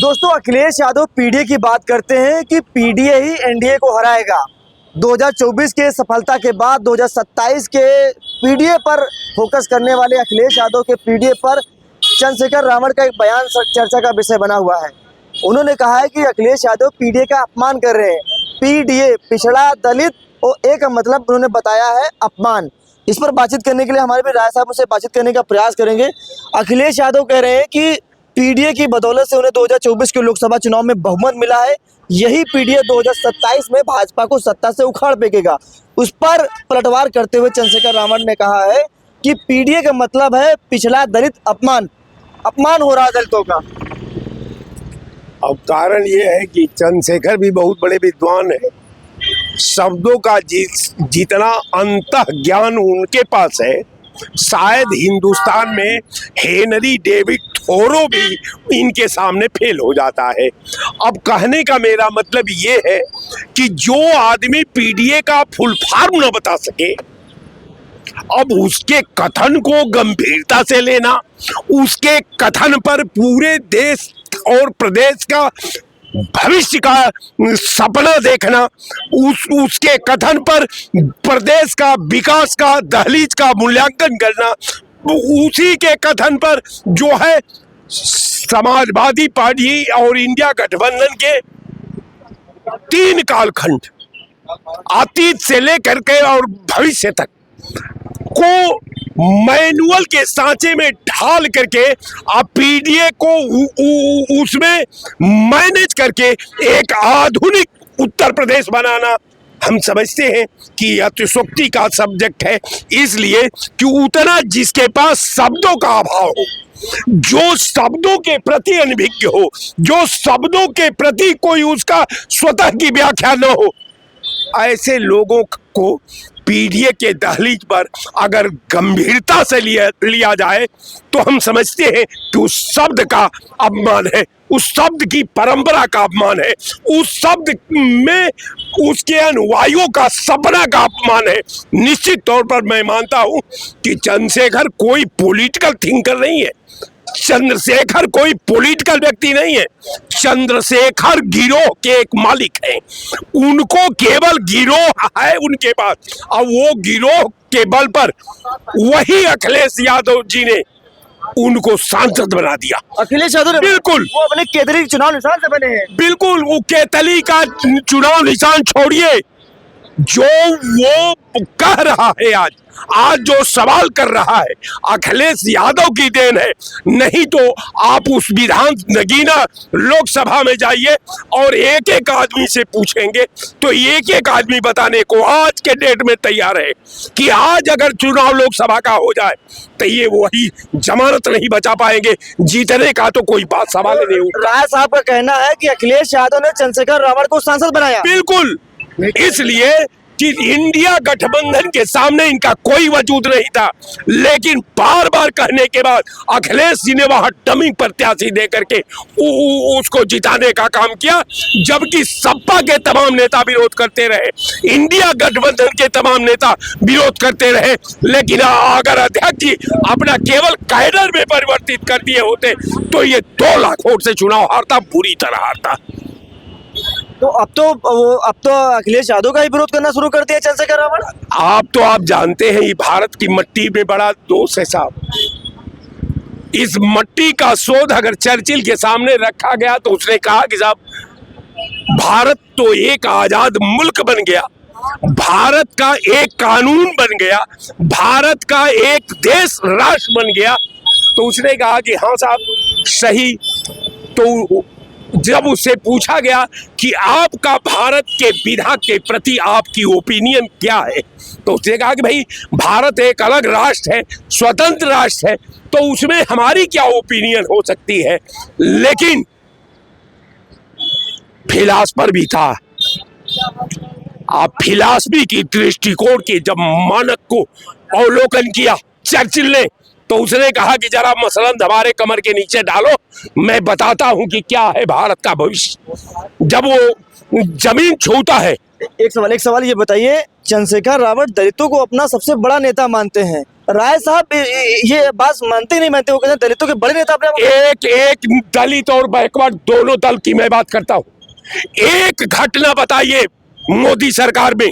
दोस्तों, अखिलेश यादव पीडीए की बात करते हैं कि पीडीए ही एनडीए को हराएगा। 2024 के सफलता के बाद 2027 के पीडीए पर फोकस करने वाले अखिलेश यादव के पीडीए पर चंद्रशेखर रावण का एक बयान चर्चा का विषय बना हुआ है। उन्होंने कहा है कि अखिलेश यादव पीडीए का अपमान कर रहे हैं। पीडीए पिछड़ा दलित और एक मतलब उन्होंने बताया है अपमान। इस पर बातचीत करने के लिए हमारे भी राय साहब उनसे बातचीत करने का प्रयास करेंगे। अखिलेश यादव कह रहे हैं कि पीडीए की बदौलत से उन्हें 2024 के लोकसभा चुनाव में बहुमत मिला है। यही पीडीए 2027 में भाजपा को सत्ता से उखाड़ फेंकेगा। उस पर पलटवार करते हुए चंद्रशेखर रावण ने कहा है कि पीडीए का मतलब है पिछला दलित अपमान हो रहा है दलितों का। अब कारण ये है कि चंद्रशेखर भी बहुत बड़े विद्वान है। शब्दों का जितना अंतः ज्ञान उनके पास है, शायद हिंदुस्तान में हेनरी डेविड थोरो भी इनके सामने फेल हो जाता है। अब कहने का मेरा मतलब ये है कि जो आदमी पीडीए का फुल फॉर्म न बता सके, अब उसके कथन को गंभीरता से लेना, उसके कथन पर पूरे देश और प्रदेश का भविष्य का सपना देखना, उसके कथन पर प्रदेश का विकास का दहलीज का मूल्यांकन करना, उसी के कथन पर जो है समाजवादी पार्टी और इंडिया गठबंधन के 3 कालखंड अतीत से लेकर के और भविष्य तक को मैनुअल के सांचे में ढाल करके आप पीडीए को उसमें मैनेज करके एक आधुनिक उत्तर प्रदेश बनाना, हम समझते हैं कि अतिशोक्ति का सब्जेक्ट है, इसलिए कि उतना जिसके पास शब्दों का अभाव हो, जो शब्दों के प्रति अनभिज्ञ हो, जो शब्दों के प्रति कोई उसका स्वतः की व्याख्या न हो, ऐसे लोगों को पीडीए के दहलीज पर अगर गंभीरता से लिया जाए तो हम समझते हैं कि उस शब्द का अपमान है, उस शब्द की परंपरा का अपमान है, उस शब्द में उसके अनुयायियों का सपना का अपमान है। निश्चित तौर पर मैं मानता हूं कि चंद्रशेखर कोई पॉलिटिकल थिंकर नहीं है, चंद्रशेखर कोई पॉलिटिकल व्यक्ति नहीं है। चंद्रशेखर गिरोह के एक मालिक हैं, उनको केवल गिरोह है उनके पास, और वो गिरोह के बल पर वही अखिलेश यादव जी ने उनको सांसद बना दिया। अखिलेश यादव ने बिल्कुल वो अपने केतली चुनाव निशान से बने हैं। बिल्कुल, वो केतली का चुनाव निशान छोड़िए, जो वो कह रहा है आज जो सवाल कर रहा है अखिलेश यादव की देन है। नहीं तो आप उस विधान नगीना लोकसभा में जाइए और एक एक आदमी से पूछेंगे तो एक एक आदमी बताने को आज के डेट में तैयार है कि आज अगर चुनाव लोकसभा का हो जाए तो ये वही जमानत नहीं बचा पाएंगे, जीतने का तो कोई बात सवाल नहीं उठता। राय साहब का कहना है कि अखिलेश यादव ने चंद्रशेखर रावण को सांसद बनाया। बिल्कुल, इसलिए कि इंडिया गठबंधन के सामने इनका कोई वजूद नहीं था, लेकिन बार बार कहने के बाद अखिलेश जी ने वहां डमी प्रत्याशी दे करके उसको जिताने का काम किया, जबकि सपा के तमाम नेता विरोध करते रहे, इंडिया गठबंधन के तमाम नेता विरोध करते रहे। लेकिन अगर अध्यक्ष जी अपना केवल कैडर में परिवर्तित कर दिए होते तो ये 2 लाख वोट से चुनाव हारता, बुरी तरह हारता। तो अब तो अखिलेश यादव का ही विरोध करना शुरू कर दिया चंद्रशेखर रावण। आप जानते हैं ये भारत की मिट्टी में बड़ा दोष है साहब। इस मिट्टी का शोध अगर चर्चिल के सामने रखा गया तो उसने कहा कि साहब भारत तो एक आजाद मुल्क बन गया, भारत का एक कानून बन गया, भारत का एक देश राष्ट्र बन गया। तो उसने कहा कि हाँ साहब सही। तो जब उससे पूछा गया कि आपका भारत के विधा के प्रति आपकी ओपिनियन क्या है, तो उसने कहा कि भाई भारत एक अलग राष्ट्र है, स्वतंत्र राष्ट्र है, तो उसमें हमारी क्या ओपिनियन हो सकती है। लेकिन फिलासफर भी था, आप फिलासफी की दृष्टिकोण के जब मानक को अवलोकन किया चर्चिल ने, तो उसने कहा कि जरा मसलन हमारे कमर के नीचे डालो, मैं बताता हूं कि क्या है भारत का भविष्य। जब वो जमीन छूता है। एक सवाल ये बताइए, चंद्रशेखर रावत दलितों को अपना सबसे बड़ा नेता मानते हैं, राय साहब ये बात मानते ही नहीं मानते, वो कहते हैं दलितों के बड़े नेता अपने। एक एक दलित और बैकवर्ड दोनों दल की मैं बात करता हूं। एक घटना बताइए मोदी सरकार में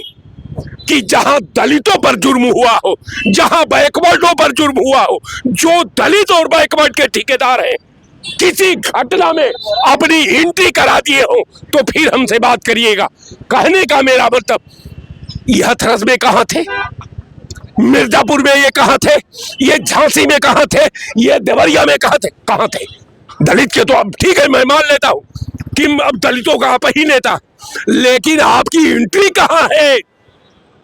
कि जहां दलितों पर जुर्म हुआ हो, जहां बैकवर्डों पर जुर्म हुआ हो, जो दलित और बैकवर्ड के ठेकेदार हैं, किसी घटना में अपनी एंट्री करा दिए हो तो फिर हमसे बात करिएगा। कहने का मेरा मतलब, यह हथरस में कहां थे, मिर्जापुर में ये कहां थे, ये झांसी में कहां थे, ये देवरिया में कहां थे? दलित के तो अब ठीक है, मैं मान लेता हूं कि अब दलितों का आप ही नेता, लेकिन आपकी एंट्री कहां है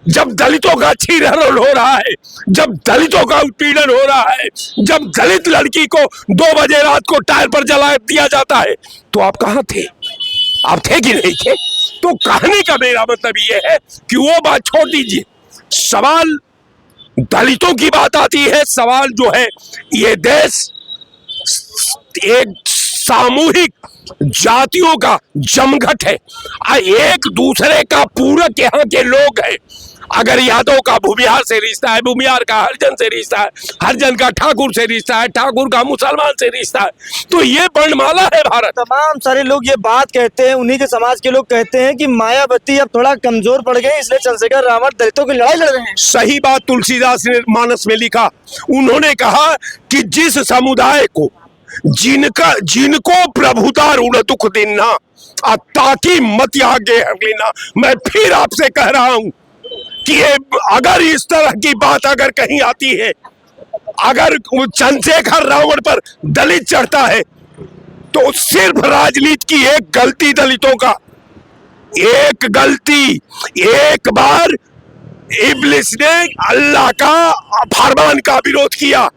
जब दलितों का छीनन हो रहा है, जब दलितों का उत्पीड़न हो रहा है, जब दलित लड़की को 2 बजे रात को टायर पर जला दिया जाता है, तो आप कहां थे? आप थे कि नहीं थे? तो कहने का मेरा मतलब ये है कि वो बात छोड़ दीजिए, सवाल दलितों की बात आती है। सवाल जो है, ये देश एक सामूहिक जातियों का जमघट है, एक दूसरे का पूरक यहाँ के लोग हैं। अगर यादव का भूमिहार से रिश्ता है, भूमिहार का हरिजन से रिश्ता है, हरिजन का ठाकुर से रिश्ता है, ठाकुर का मुसलमान से रिश्ता है, तो ये वर्णमाला है भारत। तमाम सारे लोग ये बात कहते हैं, उन्हीं के समाज के लोग कहते हैं कि मायावती अब थोड़ा कमजोर पड़ गए, इसलिए चंद्रशेखर रावत दलितों की लड़ाई लड़ रहे हैं। सही बात तुलसीदास ने मानस में लिखा। उन्होंने कहा कि जिस समुदाय को जिनको प्रभुता ऋण दुख देना ताकि मत आगे हरलेना। मैं फिर आपसे कह रहा हूं कि अगर इस तरह की बात अगर कहीं आती है, अगर चंद्रशेखर रावत पर दलित चढ़ता है, तो सिर्फ राजनीति की एक गलती दलितों का, एक गलती, एक बार इब्लिस ने अल्लाह का फरमान का विरोध किया,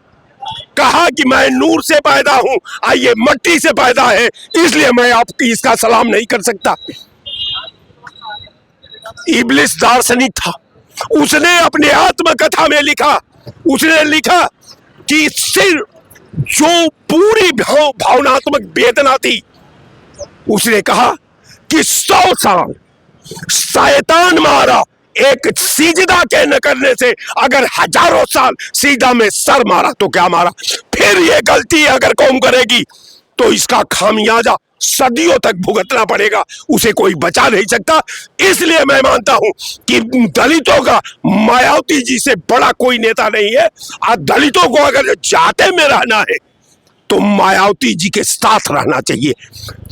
कहा कि मैं नूर से पैदा हूं, ये मट्टी से पैदा है, इसलिए मैं आपकी इसका सलाम नहीं कर सकता। इब्लिस दार्शनिक था, उसने अपने आत्मकथा में लिखा, उसने लिखा कि सिर्फ जो पूरी भावनात्मक वेदना थी, उसने कहा कि 100 साल शैतान मारा, एक सिजदा के न करने से अगर हजारों साल सीधा में सर मारा तो क्या मारा। फिर ये गलती अगर कौम करेगी तो इसका खामियाजा सदियों तक भुगतना पड़ेगा, उसे कोई बचा नहीं सकता। इसलिए मैं मानता हूं कि दलितों का मायावती जी से बड़ा कोई नेता नहीं है। दलितों को अगर जाते में रहना है तो मायावती जी के साथ रहना चाहिए।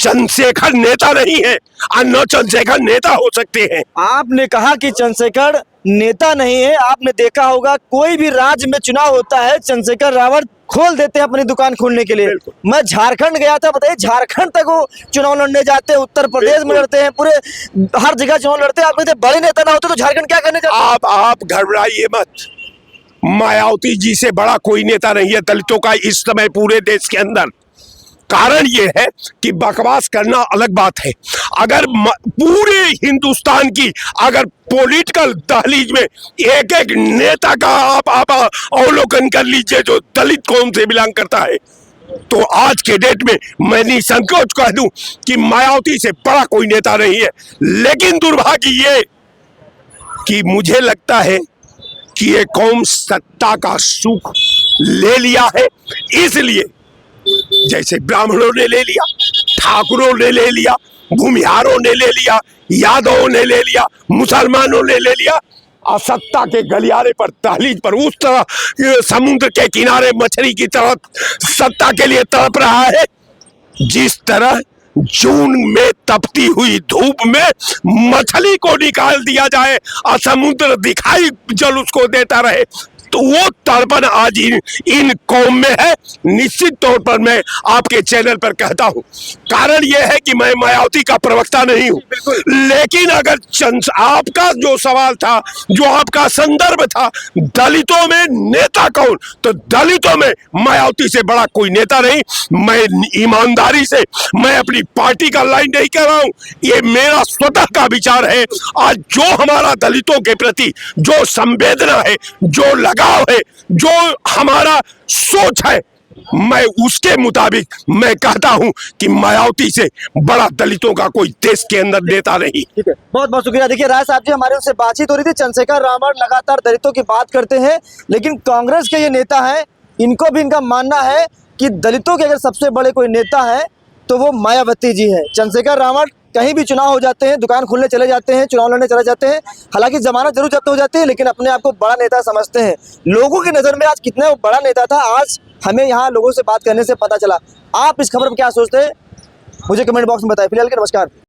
चंद्रशेखर नेता नहीं है, न चंद्रशेखर नेता हो सकते हैं। आपने कहा कि चंद्रशेखर नेता नहीं है, आपने देखा होगा कोई भी राज्य में चुनाव होता है, चंद्रशेखर रावत खोल देते हैं अपनी दुकान खोलने के लिए। मैं झारखंड गया था, बताइए झारखंड तक वो चुनाव लड़ने जाते हैं, उत्तर प्रदेश में लड़ते हैं, पूरे हर जगह चुनाव लड़ते हैं। आप कहते बड़े नेता ना होते तो झारखंड क्या करने जाते? आप घबराइए मत, मायावती जी से बड़ा कोई नेता नहीं है दलितों का इस समय पूरे देश के अंदर। कारण ये है कि बकवास करना अलग बात है। अगर पूरे हिंदुस्तान की अगर पॉलिटिकल दहलीज में एक एक नेता का आप अवलोकन कर लीजिए जो दलित कौम से बिलोंग करता है, तो आज के डेट में मैं निसंकोच कह दूं कि मायावती से बड़ा कोई नेता नहीं है। लेकिन दुर्भाग्य ये कि मुझे लगता है कि ये कौम सत्ता का सुख ले लिया है, इसलिए जैसे ब्राह्मणों ने ले लिया, ठाकुरों ने ले लिया, भूमिहारों ने ले लिया, यादवों ने ले लिया, मुसलमानों ने ले लिया, असत्ता के गलियारे पर, दहलीज पर उस तरह समुद्र के किनारे मछली की तरह सत्ता के लिए तड़प रहा है, जिस तरह जून में तपती हुई धूप में मछली को निकाल दिया जाए और समुद्र दिखाई जल उसको देता रहे, तो वो तड़पन आज इन कौम में है। निश्चित तौर पर मैं आपके चैनल पर कहता हूं, कारण यह है कि मैं मायावती का प्रवक्ता नहीं हूं, लेकिन अगर आपका जो सवाल था, जो आपका संदर्भ था, दलितों में नेता कौन, तो दलितों में मायावती से बड़ा कोई नेता नहीं। मैं ईमानदारी से मैं अपनी पार्टी का लाइन नहीं कर रहा हूं, ये मेरा स्वतः का विचार है। आज जो हमारा दलितों के प्रति जो संवेदना है, जो लगाव है, जो हमारा सोच है, मैं उसके मुताबिक मैं कहता हूं कि मायावती से बड़ा दलितों का कोई देश के अंदर नेता नहीं। ठीक है, बहुत बहुत शुक्रिया। देखिए राय साहब जी, हमारे उनसे बातचीत हो रही थी। चंद्रशेखर रावण लगातार दलितों की बात करते हैं, लेकिन कांग्रेस के ये नेता हैं, इनको भी इनका मानना है कि दलितों के अगर सबसे बड़े कोई नेता है तो वो मायावती जी है। चंद्रशेखर रावण कहीं भी चुनाव हो जाते हैं, दुकान खोलने चले जाते हैं, चुनाव लड़ने चले जाते हैं, हालांकि जमानत जरूर जब्त हो जाती है, लेकिन अपने आप को बड़ा नेता समझते हैं। लोगों की नज़र में आज कितना वो बड़ा नेता था, आज हमें यहाँ लोगों से बात करने से पता चला। आप इस खबर पर क्या सोचते हैं, मुझे कमेंट बॉक्स में बताएं। फिलहाल के नमस्कार।